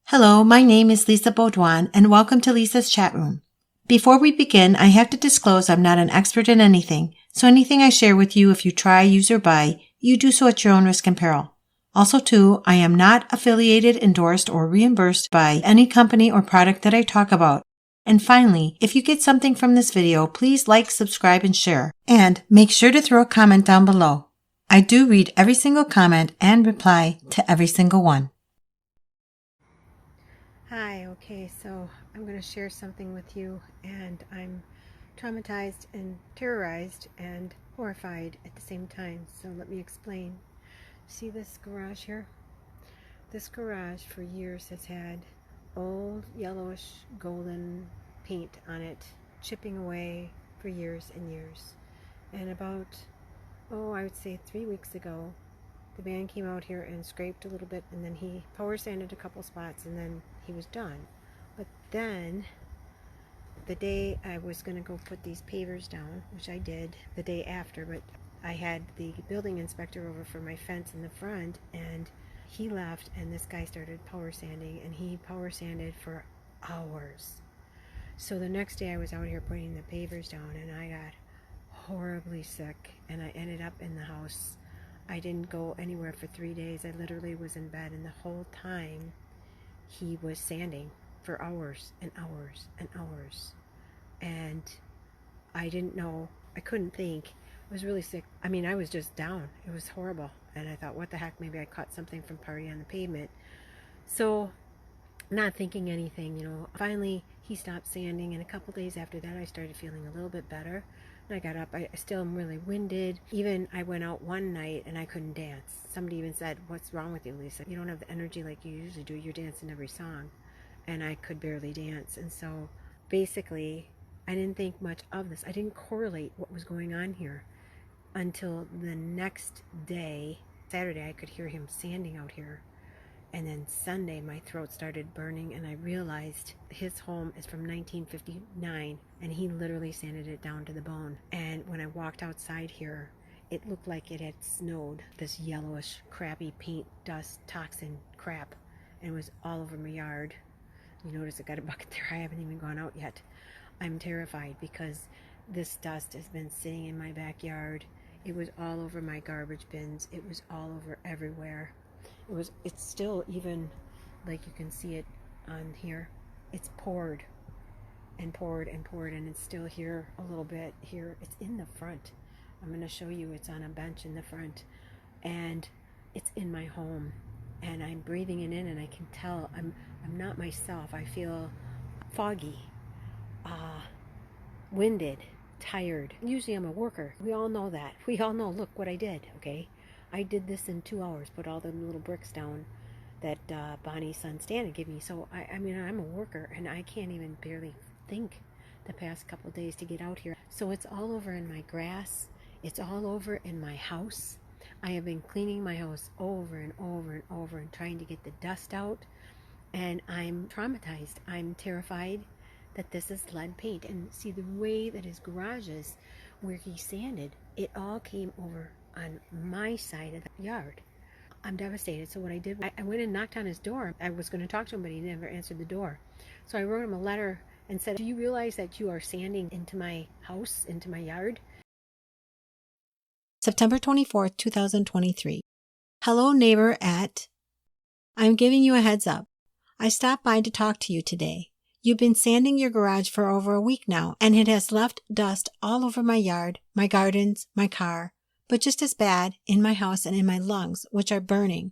Hello, my name is Lisa Baudouin, and welcome to Lisa's Chat Room. Before we begin, I have to disclose I'm not an expert in anything, so anything I share with you, if you try, use, or buy, you do so at your own risk and peril. Also, too, I am not affiliated, endorsed, or reimbursed by any company or product that I talk about. And finally, if you get something from this video, please like, subscribe, and share. And make sure to throw a comment down below. I do read every single comment and reply to every single one. Hi, okay, so I'm going to share something with you, and I'm traumatized and terrorized and horrified at the same time, so let me explain. See this garage here? This garage for years has had old yellowish golden paint on it, chipping away for years and years. And about, I would say 3 weeks ago, the man came out here and scraped a little bit, and then he power sanded a couple spots, and then he was done. But then the day I was going to go put these pavers down, which I did the day after, but I had the building inspector over for my fence in the front, and he left, and this guy started power sanding, and he power sanded for hours. So the next day I was out here putting the pavers down, and I got horribly sick, and I ended up in the house. I didn't go anywhere for 3 days. I literally was in bed, and the whole time he was sanding for hours and hours and hours. And I didn't know, I couldn't think. I was really sick. I mean, I was just down. It was horrible. And I thought, what the heck, maybe I caught something from party on the pavement. So, not thinking anything, Finally, he stopped sanding, and a couple days after that, I started feeling a little bit better. And I got up. I still am really winded. Even I went out one night and I couldn't dance. Somebody even said, "What's wrong with you, Lisa? You don't have the energy like you usually do. You're dancing every song." And I could barely dance. And so basically, I didn't think much of this. I didn't correlate what was going on here until the next day. Saturday, I could hear him sanding out here. And then Sunday, my throat started burning, and I realized his home is from 1959, and he literally sanded it down to the bone. And when I walked outside here, it looked like it had snowed, this yellowish, crappy paint, dust, toxin crap, and it was all over my yard. You notice I got a bucket there. I haven't even gone out yet. I'm terrified because this dust has been sitting in my backyard. It was all over my garbage bins. It was all over everywhere. It's still, even like you can see it on here, it's poured and poured and poured, and it's still here a little bit here. It's in the front. I'm going to show you. It's on a bench in the front, and it's in my home, and I'm breathing it in, and I can tell I'm not myself. I feel foggy, winded, tired. Usually I'm a worker. We all know that. We all know, look what I did, okay? I did this in 2 hours, put all the little bricks down that Bonnie's son Stan had given me. So, I mean, I'm a worker, and I can't even barely think the past couple of days to get out here. So it's all over in my grass. It's all over in my house. I have been cleaning my house over and over and over and trying to get the dust out. And I'm traumatized. I'm terrified that this is lead paint. And see, the way that his garage is, where he sanded, it all came over on my side of the yard. I'm devastated. So what I did, I went and knocked on his door. I was going to talk to him, but he never answered the door. So I wrote him a letter and said, "Do you realize that you are sanding into my house, into my yard?" September 24th, 2023. Hello, neighbor at... I'm giving you a heads up. I stopped by to talk to you today. You've been sanding your garage for over a week now, and it has left dust all over my yard, my gardens, my car, but just as bad in my house and in my lungs, which are burning.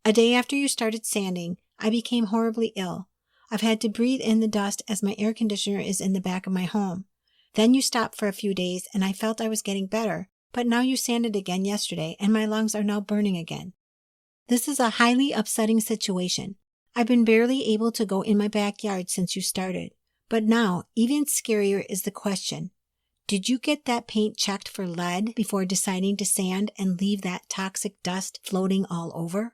A day after you started sanding, I became horribly ill. I've had to breathe in the dust as my air conditioner is in the back of my home. Then you stopped for a few days, and I felt I was getting better, but now you sanded again yesterday, and my lungs are now burning again. This is a highly upsetting situation. I've been barely able to go in my backyard since you started. But now, even scarier is the question. Did you get that paint checked for lead before deciding to sand and leave that toxic dust floating all over?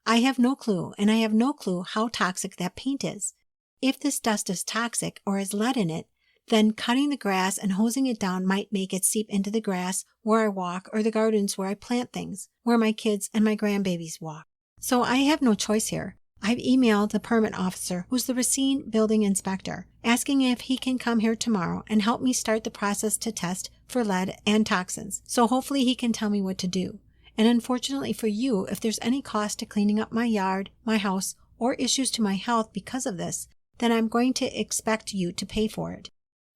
I have no clue, and I have no clue how toxic that paint is. If this dust is toxic or has lead in it, then cutting the grass and hosing it down might make it seep into the grass where I walk or the gardens where I plant things, where my kids and my grandbabies walk. So I have no choice here. I've emailed the permit officer, who's the Racine building inspector, asking if he can come here tomorrow and help me start the process to test for lead and toxins. So hopefully he can tell me what to do. And unfortunately for you, if there's any cost to cleaning up my yard, my house, or issues to my health because of this, then I'm going to expect you to pay for it.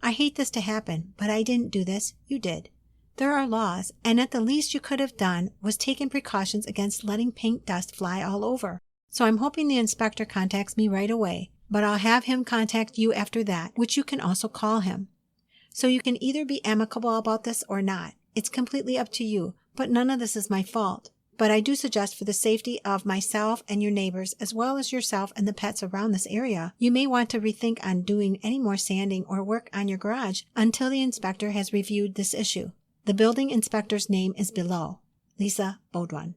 I hate this to happen, but I didn't do this. You did. There are laws, and at the least you could have done was taken precautions against letting paint dust fly all over. So I'm hoping the inspector contacts me right away, but I'll have him contact you after that, which you can also call him. So you can either be amicable about this or not. It's completely up to you, but none of this is my fault. But I do suggest for the safety of myself and your neighbors, as well as yourself and the pets around this area, you may want to rethink on doing any more sanding or work on your garage until the inspector has reviewed this issue. The building inspector's name is below. Lisa Baudouin.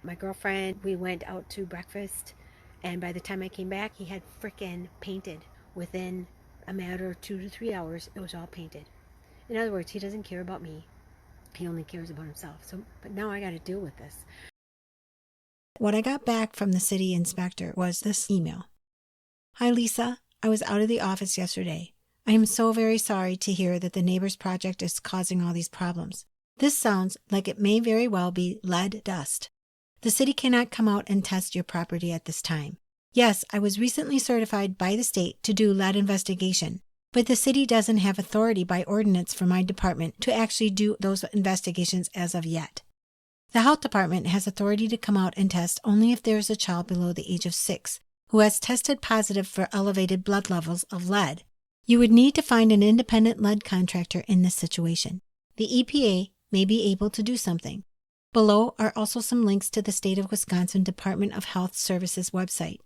My girlfriend, we went out to breakfast, and by the time I came back, he had frickin' painted. Within a matter of 2 to 3 hours, it was all painted. In other words, he doesn't care about me. He only cares about himself. But now I got to deal with this. What I got back from the city inspector was this email. Hi, Lisa. I was out of the office yesterday. I am so very sorry to hear that the neighbor's project is causing all these problems. This sounds like it may very well be lead dust. The city cannot come out and test your property at this time. Yes, I was recently certified by the state to do lead investigation, but the city doesn't have authority by ordinance for my department to actually do those investigations as of yet. The health department has authority to come out and test only if there is a child below the age of 6 who has tested positive for elevated blood levels of lead. You would need to find an independent lead contractor in this situation. The EPA may be able to do something. Below are also some links to the State of Wisconsin Department of Health Services website.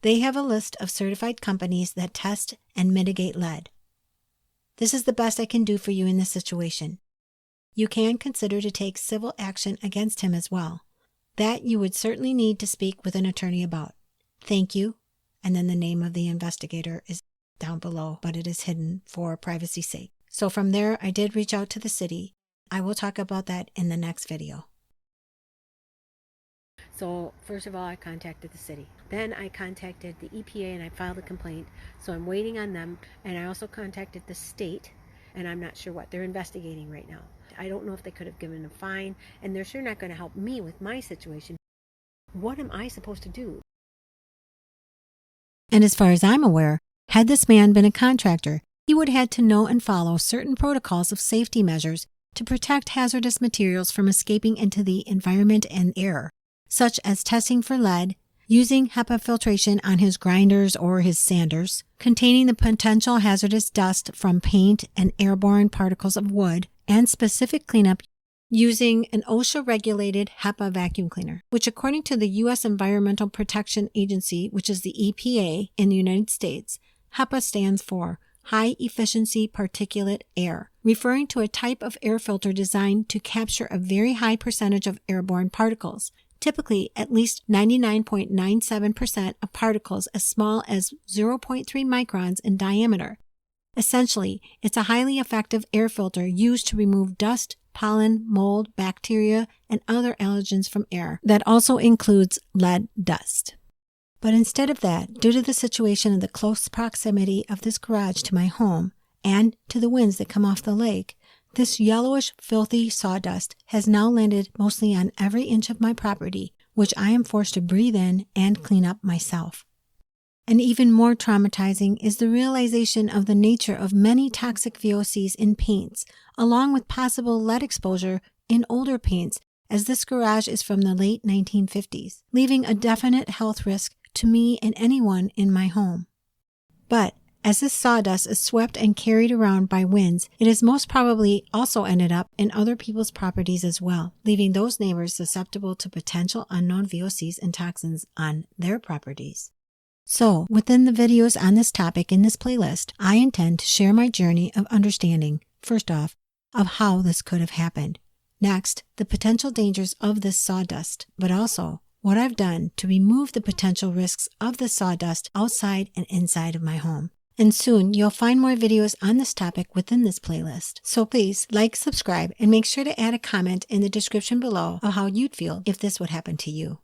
They have a list of certified companies that test and mitigate lead. This is the best I can do for you in this situation. You can consider to take civil action against him as well. That you would certainly need to speak with an attorney about. Thank you. And then the name of the investigator is down below, but it is hidden for privacy's sake. So from there, I did reach out to the city. I will talk about that in the next video. So first of all, I contacted the city. Then I contacted the EPA and I filed a complaint. So I'm waiting on them. And I also contacted the state, and I'm not sure what they're investigating right now. I don't know if they could have given a fine, and they're sure not going to help me with my situation. What am I supposed to do? And as far as I'm aware, had this man been a contractor, he would have had to know and follow certain protocols of safety measures to protect hazardous materials from escaping into the environment and air, such as testing for lead, using HEPA filtration on his grinders or his sanders, containing the potential hazardous dust from paint and airborne particles of wood, and specific cleanup using an OSHA-regulated HEPA vacuum cleaner, which according to the U.S. Environmental Protection Agency, which is the EPA in the United States, HEPA stands for High Efficiency Particulate Air, referring to a type of air filter designed to capture a very high percentage of airborne particles, typically at least 99.97% of particles as small as 0.3 microns in diameter. Essentially, it's a highly effective air filter used to remove dust, pollen, mold, bacteria, and other allergens from air. That also includes lead dust. But instead of that, due to the situation of the close proximity of this garage to my home and to the winds that come off the lake, this yellowish, filthy sawdust has now landed mostly on every inch of my property, which I am forced to breathe in and clean up myself. And even more traumatizing is the realization of the nature of many toxic VOCs in paints, along with possible lead exposure in older paints, as this garage is from the late 1950s, leaving a definite health risk to me and anyone in my home. But as this sawdust is swept and carried around by winds, it has most probably also ended up in other people's properties as well, leaving those neighbors susceptible to potential unknown VOCs and toxins on their properties. So, within the videos on this topic in this playlist, I intend to share my journey of understanding, first off, of how this could have happened. Next, the potential dangers of this sawdust, but also what I've done to remove the potential risks of the sawdust outside and inside of my home. And soon you'll find more videos on this topic within this playlist. So please like, subscribe, and make sure to add a comment in the description below of how you'd feel if this would happen to you.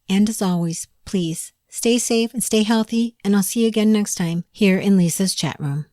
And as always, please stay safe and stay healthy, and I'll see you again next time here in Lisa's chat room.